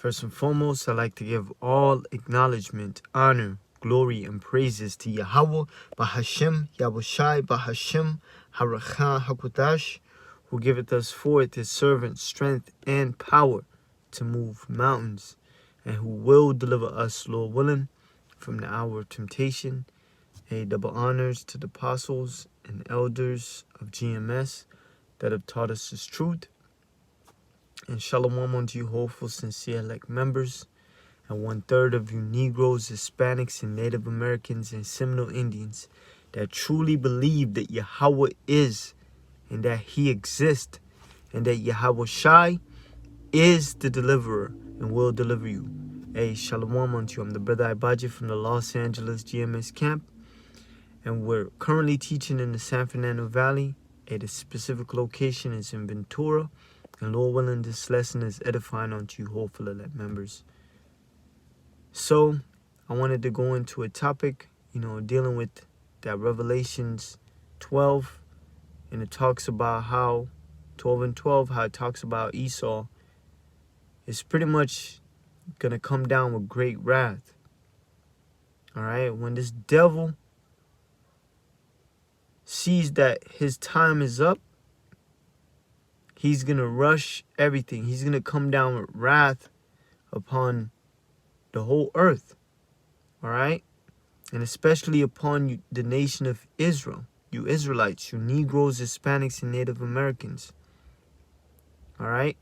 First and foremost, I'd like to give all acknowledgement, honor, glory, and praises to Yahweh, Bahashem, Yahushai, Bahashem, Harakha, Hakodash, who giveth us forth his servant strength and power to move mountains, and who will deliver us, Lord willing, from the hour of temptation. A double honors to the apostles and elders of GMS that have taught us his truth. And shalom unto you, hopeful, sincere, elect members, and 1/3 of you Negroes, Hispanics, and Native Americans and Seminole Indians that truly believe that Yahweh is and that he exists, and that Yahweh Shai is the deliverer and will deliver you. Hey, shalom unto you. I'm the brother Ibaji from the Los Angeles GMS camp, and we're currently teaching in the San Fernando Valley. The specific location is in Ventura. And Lord willing, this lesson is edifying unto you, hopeful elect members. So, I wanted to go into a topic, dealing with that Revelations 12. And it talks about how, 12 and 12, how it talks about Esau is pretty much going to come down with great wrath. Alright, when this devil sees that his time is up, he's going to rush everything. He's going to come down with wrath upon the whole earth. All right? And especially upon the nation of Israel. You Israelites, you Negroes, Hispanics, and Native Americans. All right?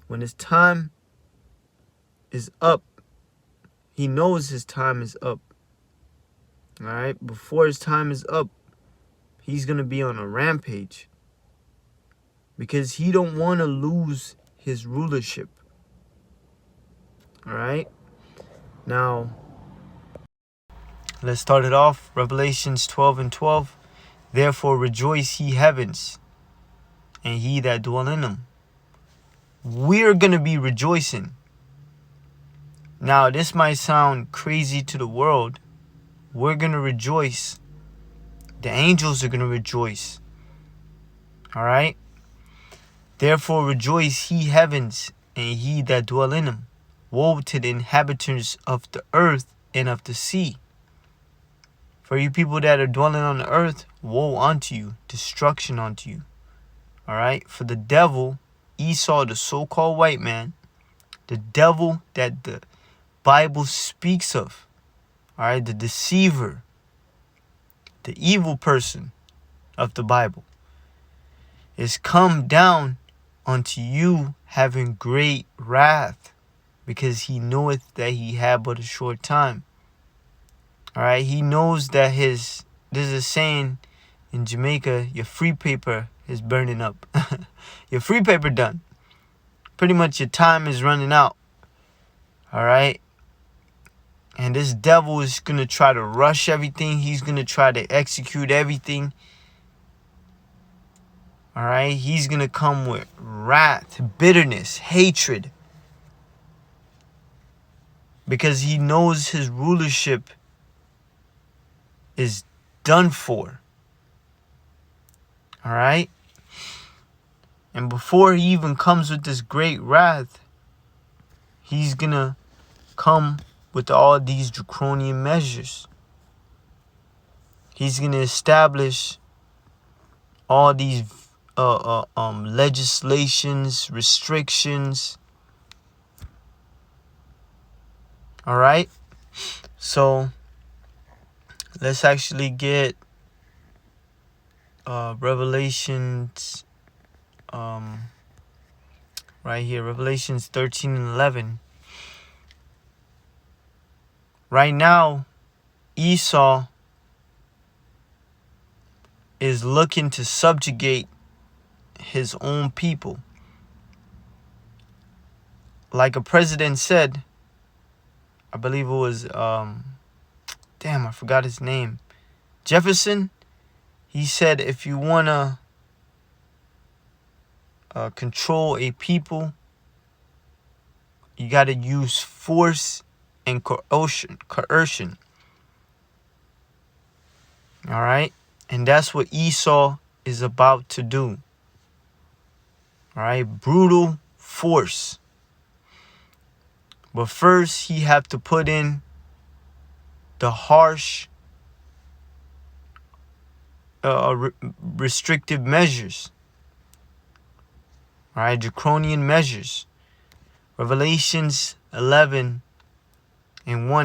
When his time is up, he knows his time is up. All right? Before his time is up, he's going to be on a rampage. Because he don't want to lose his rulership. All right. Now, let's start it off. Revelations 12 and 12. Therefore rejoice, ye heavens, and he that dwell in them. We're going to be rejoicing. Now, this might sound crazy to the world. We're going to rejoice. The angels are going to rejoice. All right. Therefore rejoice, ye heavens, and ye that dwell in them. Woe to the inhabitants of the earth and of the sea. For you people that are dwelling on the earth, woe unto you, destruction unto you. All right? For the devil, Esau, the so-called white man, the devil that the Bible speaks of, all right, the deceiver, the evil person of the Bible, is come down unto you having great wrath, because he knoweth that he had but a short time. All right, he knows that there's a saying in Jamaica, your free paper is burning up. Your free paper done. Pretty much your time is running out. All right. And this devil is going to try to rush everything. He's going to try to execute everything. All right, he's going to come with wrath, bitterness, hatred. Because he knows his rulership is done for. All right. And before he even comes with this great wrath, he's going to come with all these draconian measures. He's going to establish all these legislations, restrictions. All right. So let's actually get Revelations right here. Revelations 13 and 11. Right now, Esau is looking to subjugate his own people. Like a president said, I believe it was, I forgot his name. Jefferson. He said, if you want to control a people, you got to use force and coercion. All right. And that's what Esau is about to do. All right. Brutal force. But first, he have to put in the harsh restrictive measures. All right, draconian measures. Revelations 11:1,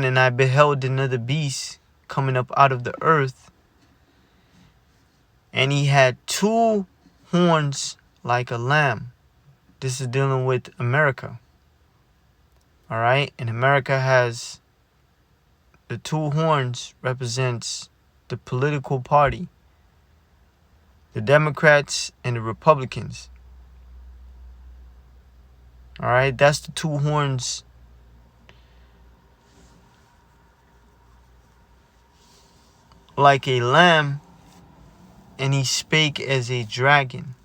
and I beheld another beast coming up out of the earth, and he had 2 horns like a lamb. This is dealing with America. All right, and America has the 2 horns represents the political party, the Democrats and the Republicans. All right, that's the 2 horns. Like a lamb, and he spake as a dragon.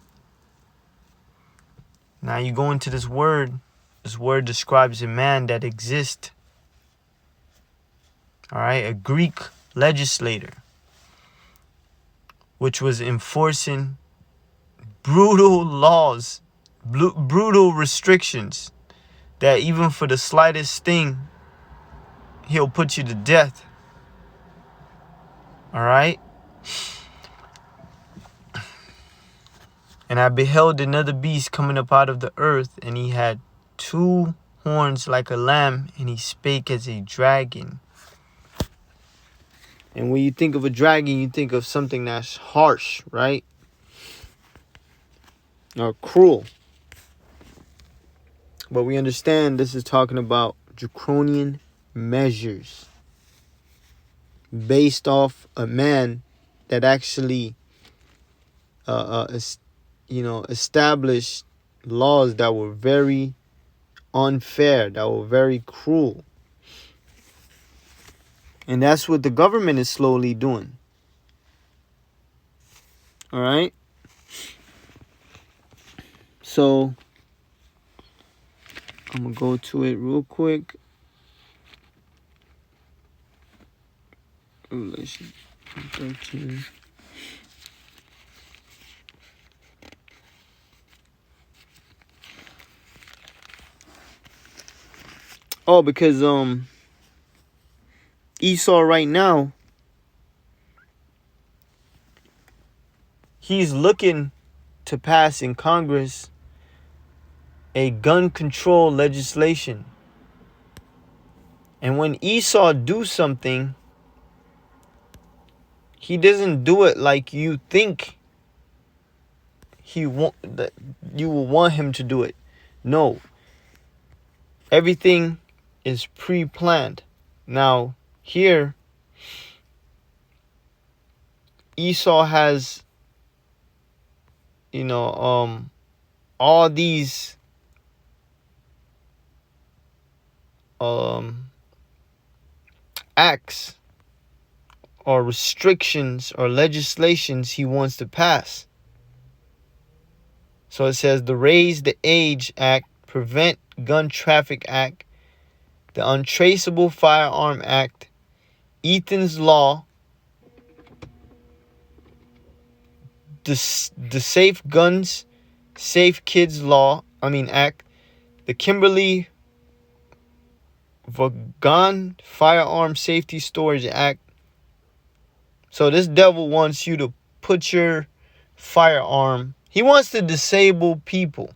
Now you go into this word. This word describes a man that exists. All right, a Greek legislator, which was enforcing brutal laws, brutal restrictions, that even for the slightest thing, he'll put you to death. All right. And I beheld another beast coming up out of the earth, and he had 2 horns like a lamb, and he spake as a dragon. And when you think of a dragon, you think of something that's harsh, right? Or cruel. But we understand this is talking about draconian measures based off a man that actually established laws that were very unfair, that were very cruel. And that's what the government is slowly doing. All right. So I'm going to go to it real quick. Revelation 13. Oh, because Esau right now, he's looking to pass in Congress a gun control legislation. And when Esau do something, he doesn't do it like you think that you will want him to do it. No. Everything is pre-planned. Now, here, Esau has, all these acts or restrictions or legislations he wants to pass. So it says the Raise the Age Act, Prevent Gun Traffic Act, the Untraceable Firearm Act, Ethan's Law, the Safe Guns, Safe Kids Act, the Kimberly Vaughan Firearm Safety Storage Act. So this devil wants you to put your firearm. He wants to disable people.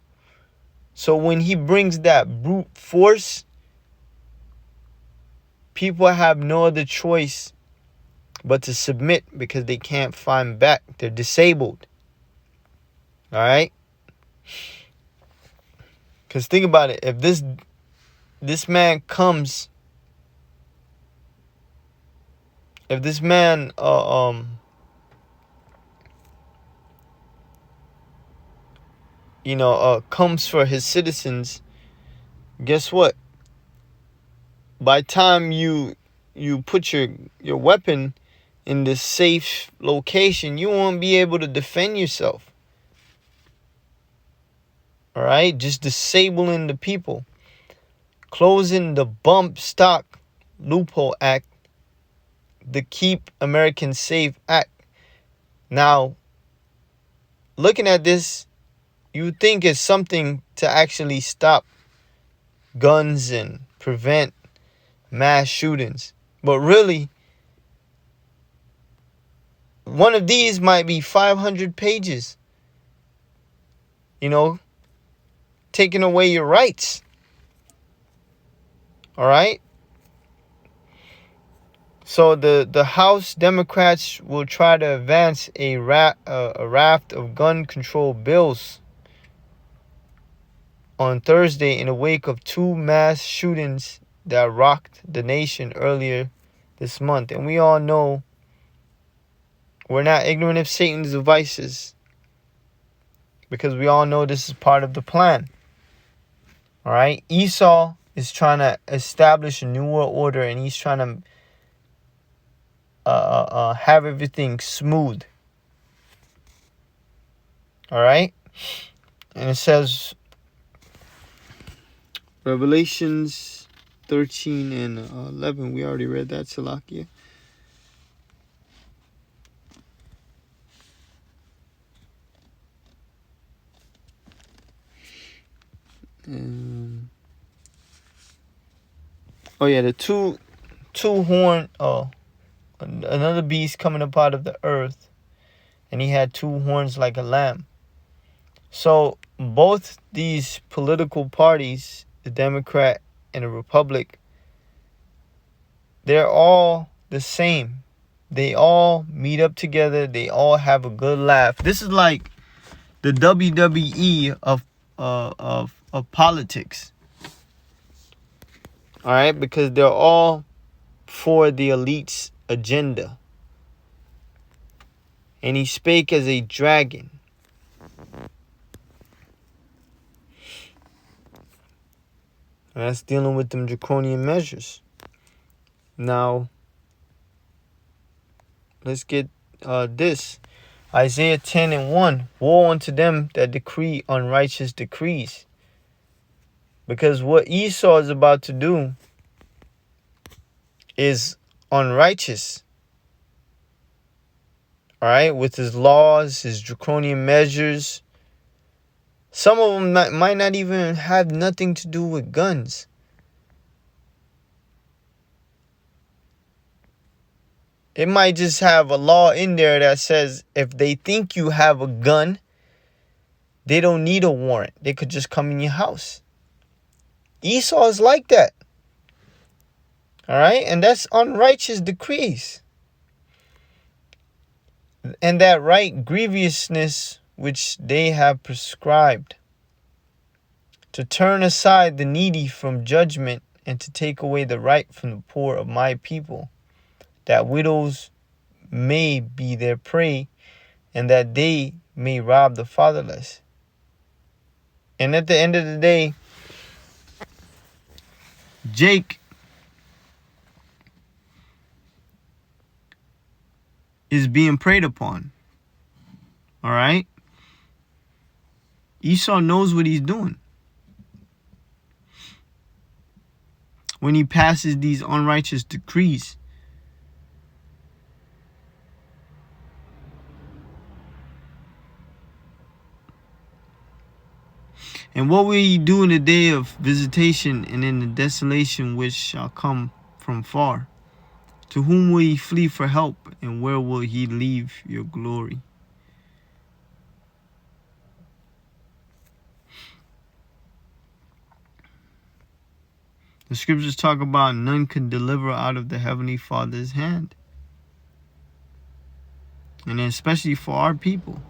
So when he brings that brute force, people have no other choice but to submit because they can't fight back. They're disabled. All right? Because think about it. If this man comes, if this man comes for his citizens, guess what? By the time you put your weapon in this safe location, you won't be able to defend yourself. All right? Just disabling the people. Closing the Bump Stock Loophole Act, the Keep Americans Safe Act. Now, looking at this, you think it's something to actually stop guns and prevent mass shootings. But really, one of these might be 500 pages, taking away your rights. All right? So the House Democrats will try to advance a raft of gun control bills on Thursday in the wake of 2 mass shootings that rocked the nation earlier this month. And we all know we're not ignorant of Satan's devices, because we all know this is part of the plan. All right? Esau is trying to establish a new world order, and he's trying to have everything smooth. All right? And it says, Revelations 13 and 11. We already read that, Salakia. The two horn. Another beast coming up out of the earth, and he had 2 horns like a lamb. So both these political parties, the Democrat and the Republic, they're all the same. They all meet up together. They all have a good laugh. This is like the WWE of politics. All right, because they're all for the elite's agenda. And he spake as a dragon. And that's dealing with them draconian measures. Now, let's get this. Isaiah 10 and 1. Woe unto them that decree unrighteous decrees. Because what Esau is about to do is unrighteous. All right, with his laws, his draconian measures. Some of them might not even have nothing to do with guns. It might just have a law in there that says if they think you have a gun, they don't need a warrant. They could just come in your house. Esau is like that. All right, and that's unrighteous decrees. And that right grievousness which they have prescribed, to turn aside the needy from judgment, and to take away the right from the poor of my people, that widows may be their prey, and that they may rob the fatherless. And at the end of the day, Jake is being preyed upon. All right? Esau knows what he's doing when he passes these unrighteous decrees. And what will ye do in the day of visitation, and in the desolation which shall come from far? To whom will ye flee for help, and where will ye leave your glory? The scriptures talk about none can deliver out of the Heavenly Father's hand. And especially for our people.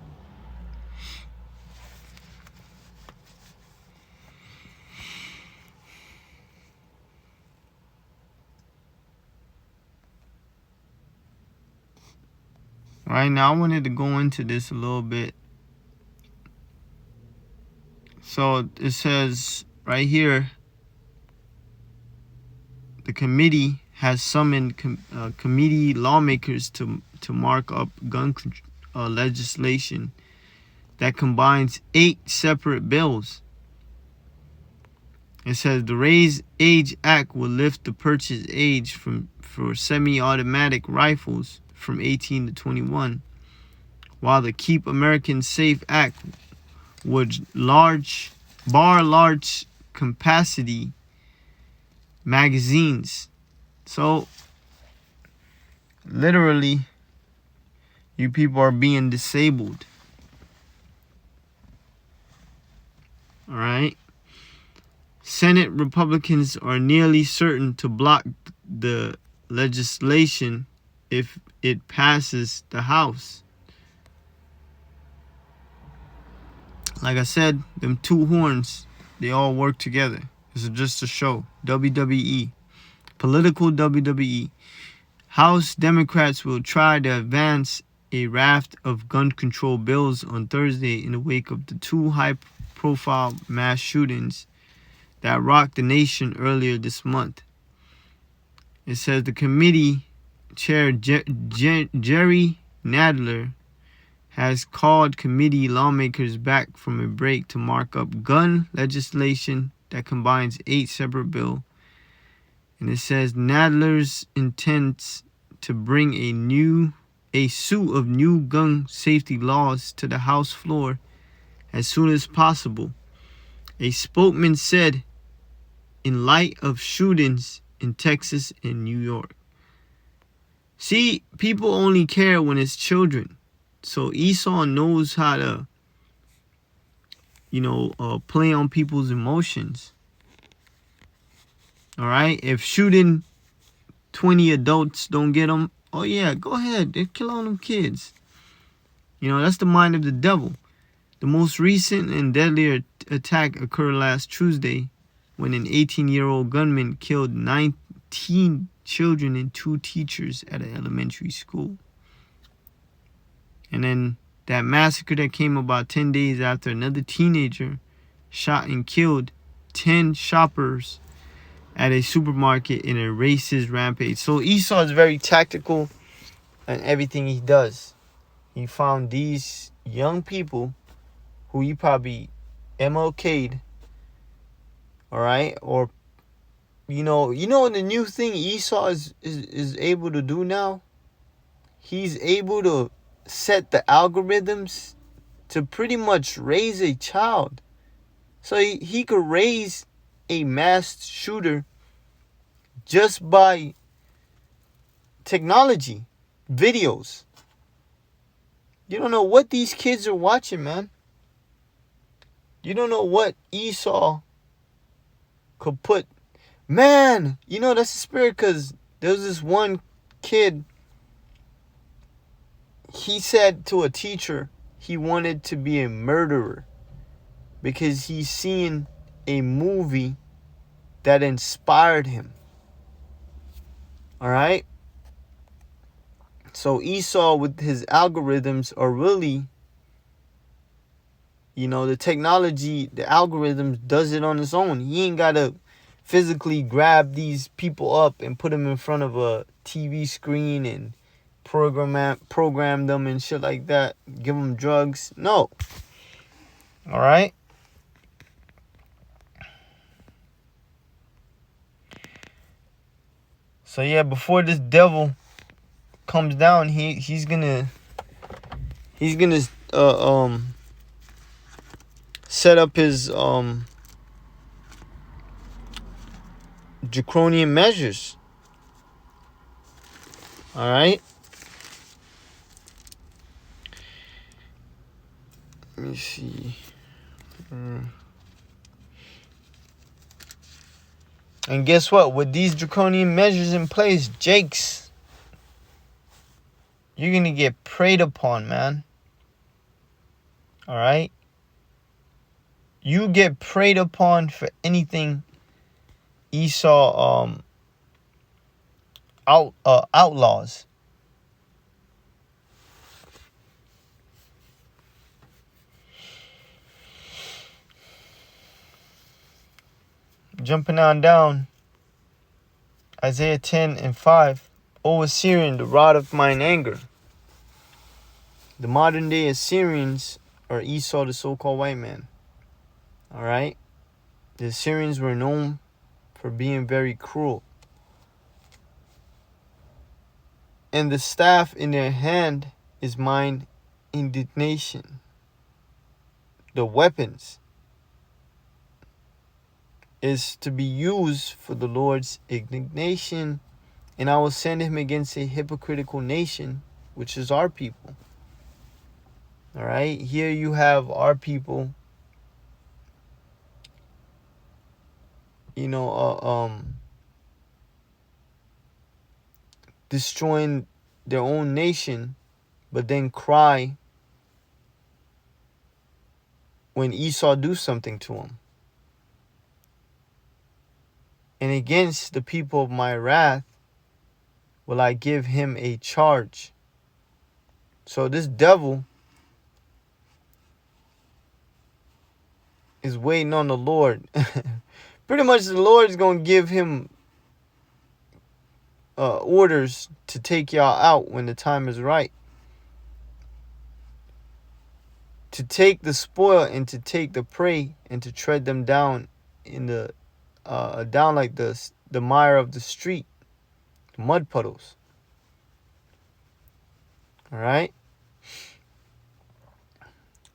Right now, I wanted to go into this a little bit. So it says right here, the committee has summoned committee lawmakers to mark up gun legislation that combines 8 separate bills. It says the Raise Age Act will lift the purchase age for semi-automatic rifles from 18 to 21, while the Keep Americans Safe Act would bar large capacity magazines. So, literally, you people are being disabled. All right. Senate Republicans are nearly certain to block the legislation if it passes the House. Like I said, them two horns, they all work together. This is just a show. WWE. Political WWE. House Democrats will try to advance a raft of gun control bills on Thursday in the wake of the two high-profile mass shootings that rocked the nation earlier this month. It says the committee chair Jerry Nadler has called committee lawmakers back from a break to mark up gun legislation that combines 8 separate bills. And it says Nadler's intends to bring a suite of new gun safety laws to the House floor as soon as possible. A spokesman said, in light of shootings in Texas and New York. See, people only care when it's children. So Esau knows how to, play on people's emotions. All right? If shooting 20 adults don't get them, oh yeah, go ahead. They kill all them kids. That's the mind of the devil. The most recent and deadlier attack occurred last Tuesday when an 18-year-old gunman killed 19 children and 2 teachers at an elementary school. And then that massacre that came about 10 days after another teenager shot and killed 10 shoppers at a supermarket in a racist rampage. So Esau is very tactical in everything he does. He found these young people who he probably MLK'd, all right? Or, the new thing Esau is able to do now? He's able to set the algorithms to pretty much raise a child. So he could raise a mass shooter just by technology, videos. You don't know what these kids are watching, man. You don't know what Esau could put. Man, that's the spirit, because there was this one kid. He said to a teacher he wanted to be a murderer because he's seen a movie that inspired him. All right? So Esau with his algorithms are really, the technology, the algorithms does it on its own. He ain't got to physically grab these people up and put them in front of a TV screen and program them and shit like that. Give them drugs. No. All right? So yeah, before this devil comes down, he's gonna set up his draconian measures. All right. Let me see. And guess what? With these draconian measures in place, Jakes, you're going to get preyed upon, man. All right? You get preyed upon for anything Esau outlaws. Jumping on down, Isaiah 10:5. O Assyrian, the rod of mine anger. The modern day Assyrians are Esau, the so-called white man. All right? The Assyrians were known for being very cruel. And the staff in their hand is mine indignation. The weapons is to be used for the Lord's indignation. And I will send him against a hypocritical nation, which is our people. All right. Here you have our people, destroying their own nation, but then cry when Esau do something to them. And against the people of my wrath will I give him a charge. So this devil is waiting on the Lord. Pretty much the Lord is going to give him orders to take y'all out when the time is right. To take the spoil and to take the prey and to tread them down in the down like the mire of the street, the mud puddles. All right.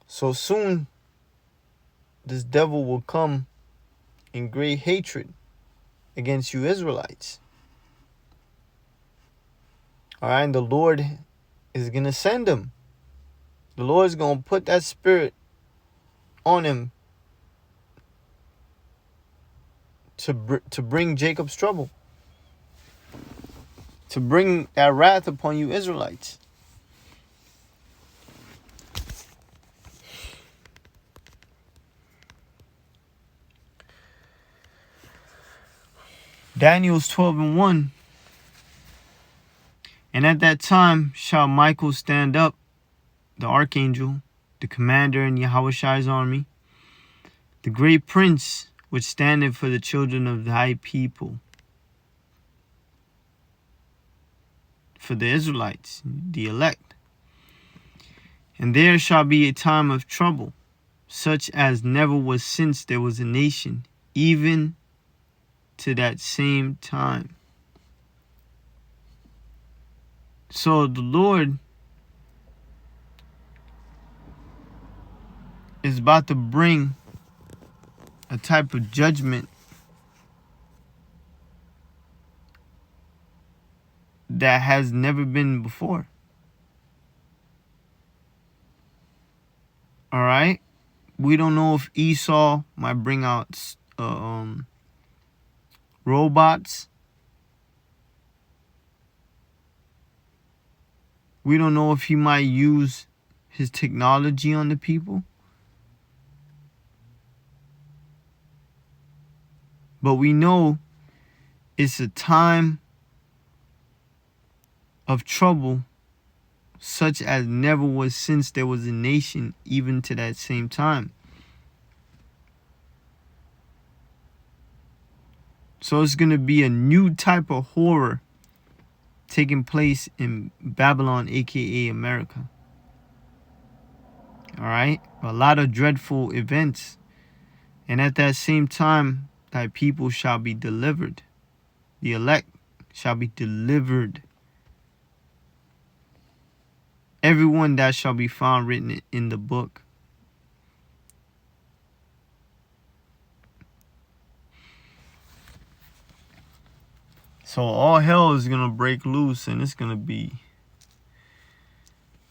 So soon, this devil will come in great hatred against you Israelites. All right, and the Lord is going to send him. The Lord is going to put that spirit on him to bring Jacob's trouble. To bring that wrath upon you Israelites. Daniel's 12:1. And at that time shall Michael stand up, the archangel, the commander in Yahushai's army, the great prince which standeth for the children of thy people, for the Israelites, the elect. And there shall be a time of trouble, such as never was since there was a nation, even to that same time. So the Lord is about to bring a type of judgment that has never been before. All right? We don't know if Esau might bring out robots. We don't know if he might use his technology on the people. But we know it's a time of trouble such as never was since there was a nation, even to that same time. So it's going to be a new type of horror taking place in Babylon, aka America. All right? A lot of dreadful events. And at that same time, thy people shall be delivered. The elect shall be delivered. Everyone that shall be found written in the book. So all hell is going to break loose, and it's going to be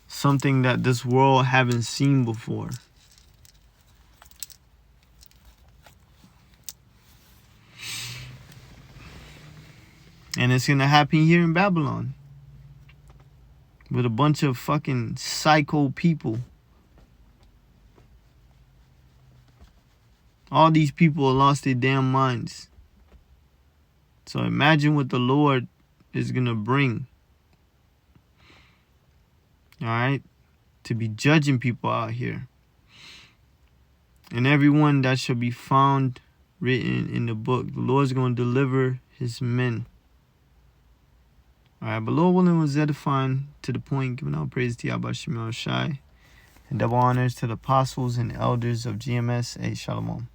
something that this world haven't seen before. And it's going to happen here in Babylon. With a bunch of fucking psycho people. All these people lost their damn minds. So imagine what the Lord is going to bring. Alright? To be judging people out here. And everyone that shall be found written in the book. The Lord is going to deliver his men. Alright, but Lord willing was edifying to the point, giving all praise to Yahweh Shemel Shai. And double honors to the apostles and elders of GMS. Shalom.